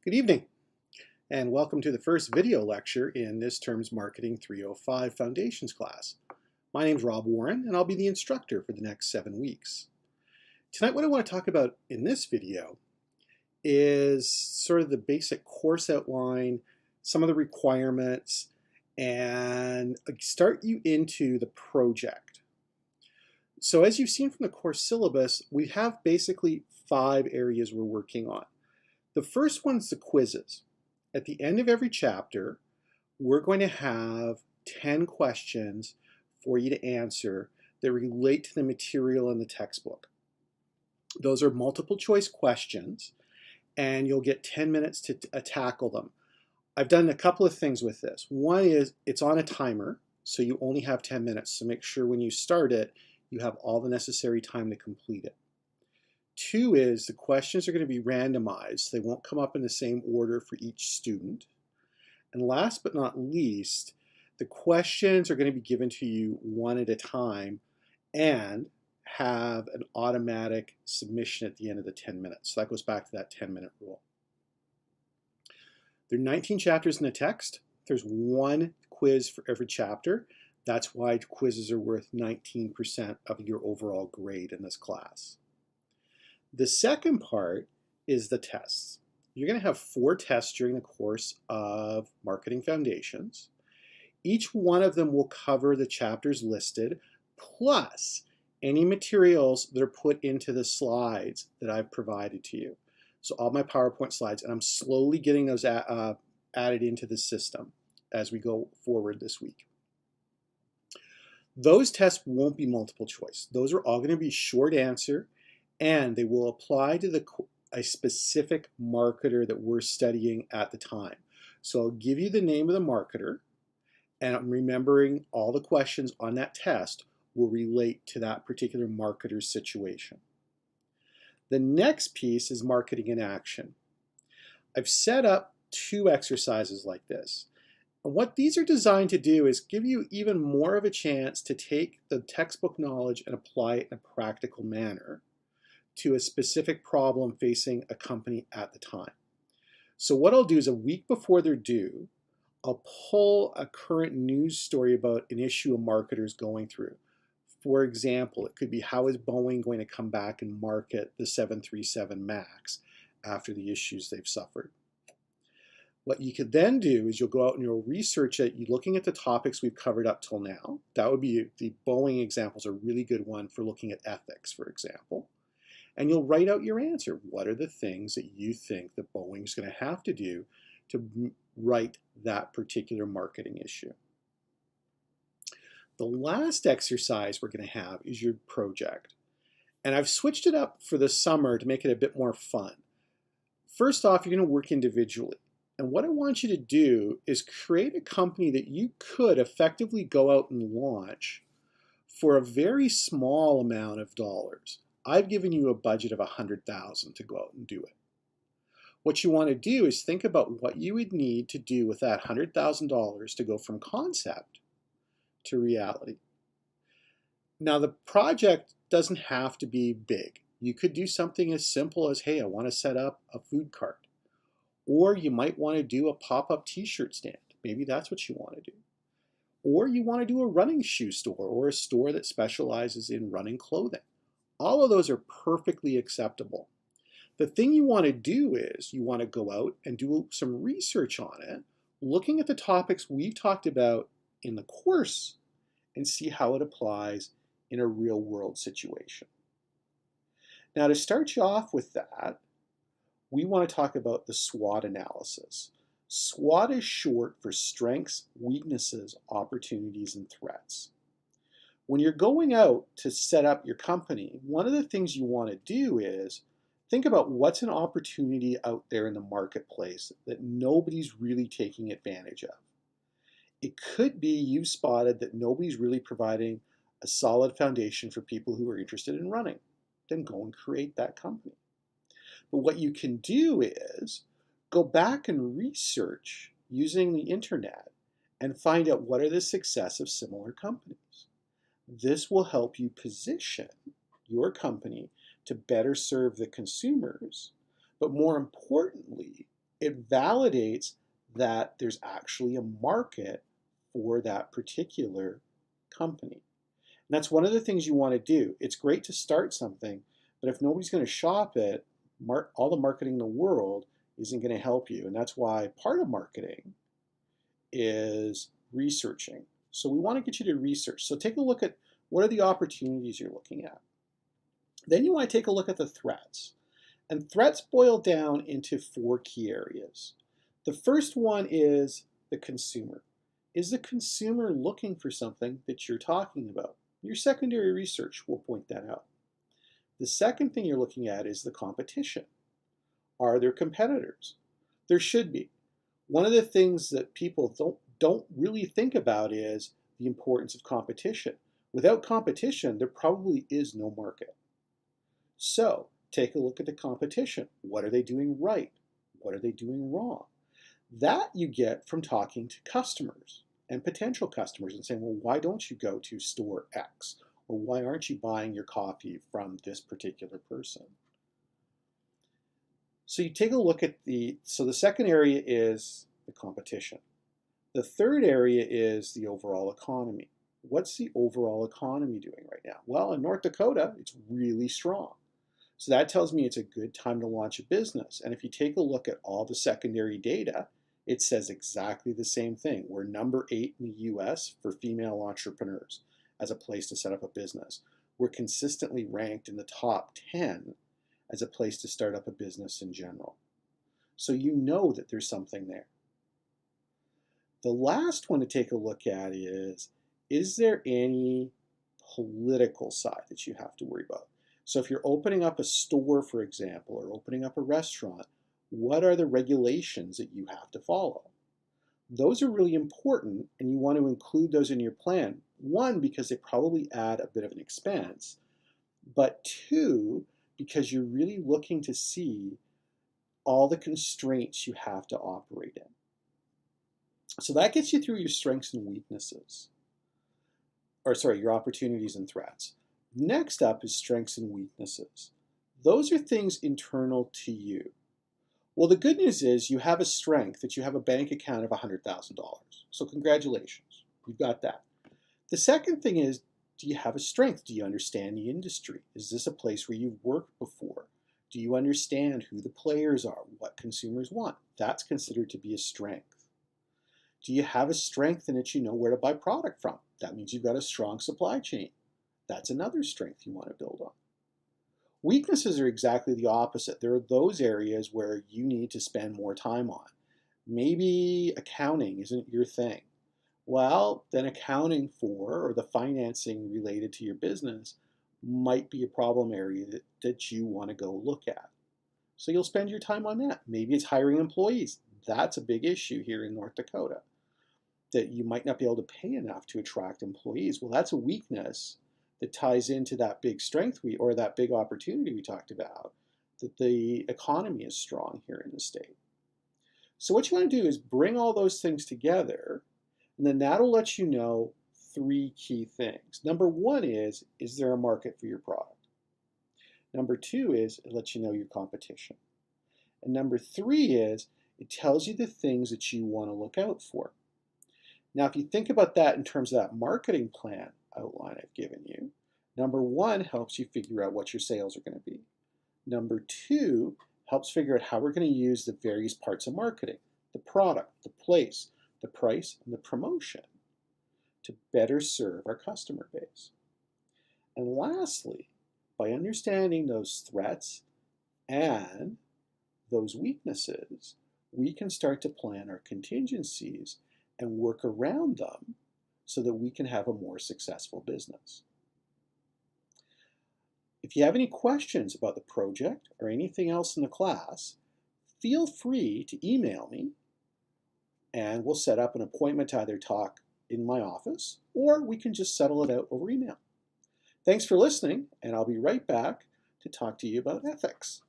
Good evening, and welcome to the first video lecture in this term's Marketing 305 Foundations class. My name is Rob Warren, and I'll be the instructor for the next 7 weeks. Tonight, what I want to talk about in this video is sort of the basic course outline, some of the requirements, and start you into the project. So as you've seen from the course syllabus, we have basically 5 areas we're working on. The first one's the quizzes. At the end of every chapter, we're going to have 10 questions for you to answer that relate to the material in the textbook. Those are multiple choice questions, and you'll get 10 minutes to tackle them. I've done a couple of things with this. One is it's on a timer, so you only have 10 minutes, so make sure when you start it, you have all the necessary time to complete it. 2 is the questions are going to be randomized. They won't come up in the same order for each student. And last but not least, the questions are going to be given to you one at a time and have an automatic submission at the end of the 10 minutes. So that goes back to that 10-minute rule. There are 19 chapters in the text. There's 1 quiz for every chapter. That's why quizzes are worth 19% of your overall grade in this class. The second part is the tests. You're going to have 4 tests during the course of Marketing Foundations. Each one of them will cover the chapters listed, plus any materials that are put into the slides that I've provided to you. So all my PowerPoint slides, and I'm slowly getting those added into the system as we go forward this week. Those tests won't be multiple choice. Those are all going to be short answer, and they will apply to a specific marketer that we're studying at the time. So I'll give you the name of the marketer, and I'm remembering all the questions on that test will relate to that particular marketer's situation. The next piece is marketing in action. I've set up 2 exercises like this. And what these are designed to do is give you even more of a chance to take the textbook knowledge and apply it in a practical manner to a specific problem facing a company at the time. So what I'll do is a week before they're due, I'll pull a current news story about an issue a marketer's going through. For example, it could be, how is Boeing going to come back and market the 737 MAX after the issues they've suffered? What you could then do is you'll go out and you'll research it, you're looking at the topics we've covered up till now. That would be, the Boeing example is a really good one for looking at ethics, for example. And you'll write out your answer. What are the things that you think that Boeing's going to have to do to write that particular marketing issue? The last exercise we're going to have is your project. And I've switched it up for the summer to make it a bit more fun. First off, you're going to work individually. And what I want you to do is create a company that you could effectively go out and launch for a very small amount of dollars. I've given you a budget of $100,000 to go out and do it. What you want to do is think about what you would need to do with that $100,000 to go from concept to reality. Now, the project doesn't have to be big. You could do something as simple as, hey, I want to set up a food cart. Or you might want to do a pop-up t-shirt stand. Maybe that's what you want to do. Or you want to do a running shoe store or a store that specializes in running clothing. All of those are perfectly acceptable. The thing you want to do is you want to go out and do some research on it, looking at the topics we've talked about in the course and see how it applies in a real-world situation. Now, to start you off with that, we want to talk about the SWOT analysis. SWOT is short for strengths, weaknesses, opportunities, and threats. When you're going out to set up your company, one of the things you want to do is think about what's an opportunity out there in the marketplace that nobody's really taking advantage of. It could be you've spotted that nobody's really providing a solid foundation for people who are interested in running. Then go and create that company. But what you can do is go back and research using the internet and find out what are the success of similar companies. This will help you position your company to better serve the consumers, but more importantly, It validates that there's actually a market for that particular company. And that's one of the things you want to do. It's great to start something, but if nobody's going to shop it, all the marketing in the world isn't going to help you. And that's why part of marketing is researching. So we want to get you to research. So take a look at what are the opportunities you're looking at. Then you want to take a look at the threats. And threats boil down into 4 key areas. The first one is the consumer. Is the consumer looking for something that you're talking about? Your secondary research will point that out. The second thing you're looking at is the competition. Are there competitors? There should be. One of the things that people don't really think about is the importance of competition. Without competition, there probably is no market. So take a look at the competition. What are they doing right? What are they doing wrong? That you get from talking to customers and potential customers and saying, well, why don't you go to store X? Or why aren't you buying your coffee from this particular person? So you take a look at the second area is the competition. The third area is the overall economy. What's the overall economy doing right now? Well, in North Dakota, it's really strong. So that tells me it's a good time to launch a business. And if you take a look at all the secondary data, it says exactly the same thing. We're number 8 in the US for female entrepreneurs as a place to set up a business. We're consistently ranked in the top 10 as a place to start up a business in general. So you know that there's something there. The last one to take a look at is there any political side that you have to worry about? So if you're opening up a store, for example, or opening up a restaurant, what are the regulations that you have to follow? Those are really important, and you want to include those in your plan. 1, because they probably add a bit of an expense, but 2, because you're really looking to see all the constraints you have to operate in. So that gets you through your strengths and weaknesses. Your opportunities and threats. Next up is strengths and weaknesses. Those are things internal to you. Well, the good news is you have a strength that you have a bank account of $100,000. So congratulations, you've got that. The second thing is, do you have a strength? Do you understand the industry? Is this a place where you've worked before? Do you understand who the players are, what consumers want? That's considered to be a strength. Do you have a strength in that you know where to buy product from? That means you've got a strong supply chain. That's another strength you want to build on. Weaknesses are exactly the opposite. There are those areas where you need to spend more time on. Maybe accounting isn't your thing. Well, then accounting for, or the financing related to your business might be a problem area that you want to go look at. So you'll spend your time on that. Maybe it's hiring employees. That's a big issue here in North Dakota, that you might not be able to pay enough to attract employees. Well, that's a weakness that ties into that big strength or that big opportunity we talked about, that the economy is strong here in the state. So what you want to do is bring all those things together, and then that'll let you know 3 key things. Number 1 is there a market for your product? Number 2 is it lets you know your competition. And number 3 is it tells you the things that you want to look out for. Now, if you think about that in terms of that marketing plan outline I've given you, number 1 helps you figure out what your sales are going to be. Number 2 helps figure out how we're going to use the various parts of marketing, the product, the place, the price, and the promotion to better serve our customer base. And lastly, by understanding those threats and those weaknesses, we can start to plan our contingencies and work around them so that we can have a more successful business. If you have any questions about the project or anything else in the class, feel free to email me and we'll set up an appointment to either talk in my office or we can just settle it out over email. Thanks for listening, and I'll be right back to talk to you about ethics.